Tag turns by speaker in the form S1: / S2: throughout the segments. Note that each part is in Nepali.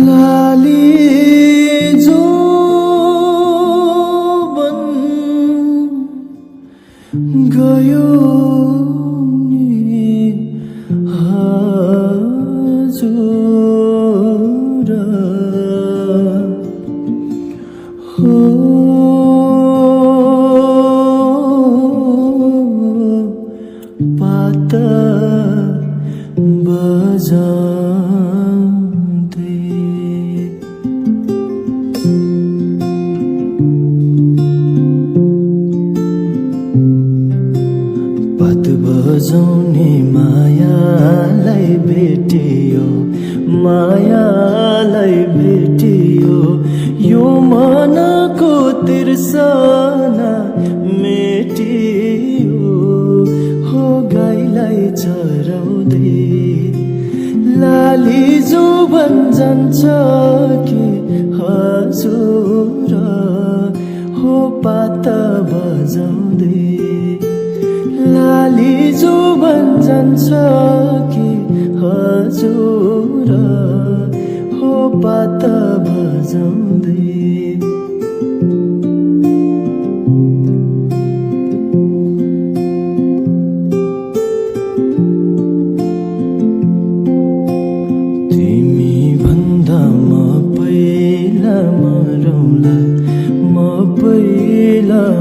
S1: लाली जो बन गयो नि हजुर हो पाता बजाउँदै पात बजाउने मायालाई भेटियो मायालाई भेटियो यो मनको तिर्सना मेटियो हो गाईलाई चराउँदै लाली जो जान्छ कि हजुर हो पाता बजाउँदै लाली जो जान्छ कि हजुर हो पाता बजाउँदै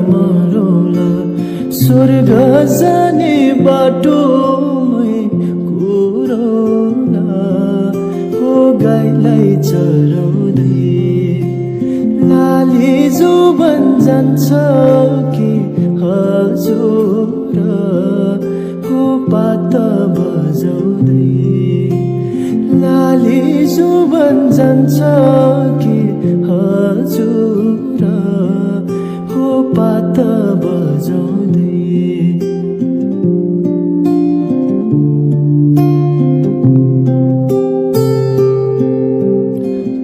S1: मरौला स्वर्ग जाने बाटोमै कुरौला हो गाईलाई चराउँदै लाली जो जान्छ कि हजुर हो पाता बजाउँदै लाली जो जान्छ कि हजुर हो पाता बजाउँदै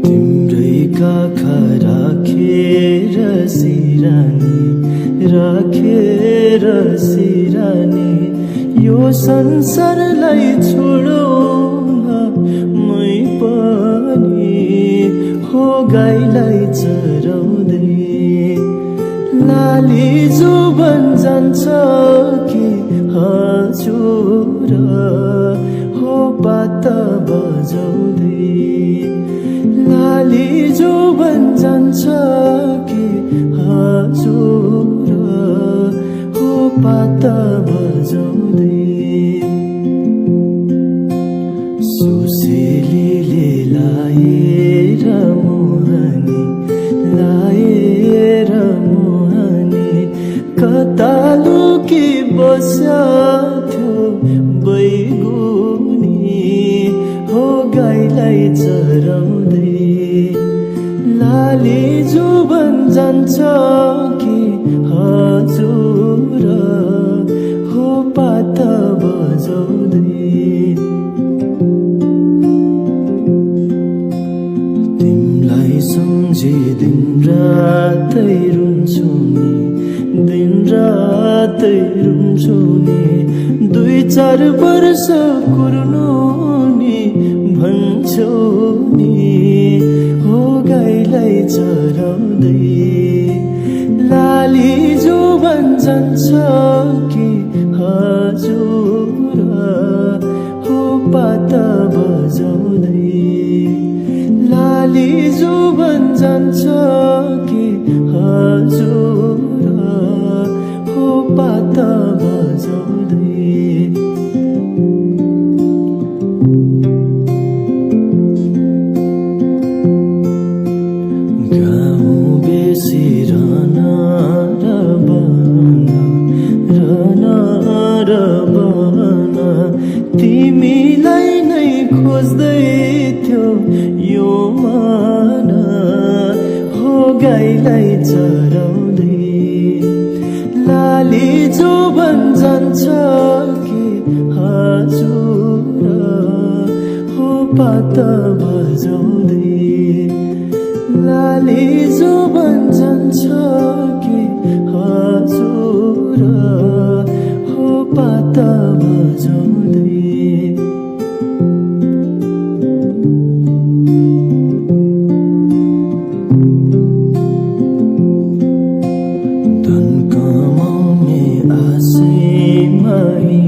S1: तिम्रै काखा राखेर सिरानी यो संसारलाई छोडौँ मै पनि हो गाईलाई चराउँदै लाली जो जान्छ कि हजुर हो पाता बजाउँदै लाली जो जान्छ कि हजुर हो पाता बजाउँदै सुसेलीले लाएर मोहनी कता लुकी बस्यो बैगुनी हो गाईलाई चराउँदै लाली जो जान्छ कि हजुर हो पाता बजाउँदै तिमलाई सम्झी दिन रातै रुन्छु नि दुई चार वर्ष कुर्नु नि भन्छौ नि हो गाईलाई चराउँदै लाली जो जान्छ कि हजुर हो पाता बजाउँदै लाली जो जान्छ कि हजुर हो पाता बजाउँदै गाउँ बेसी रहन र बहन तिमीलाई नै खोज्दै थियो यो मन हो गाईलाई चराउँदै लाली जो जान्छ कि हजुर हो पाता बजाउँदै लाली जो जान्छ कि हजुर हो पाता बजाउँदै कहीँ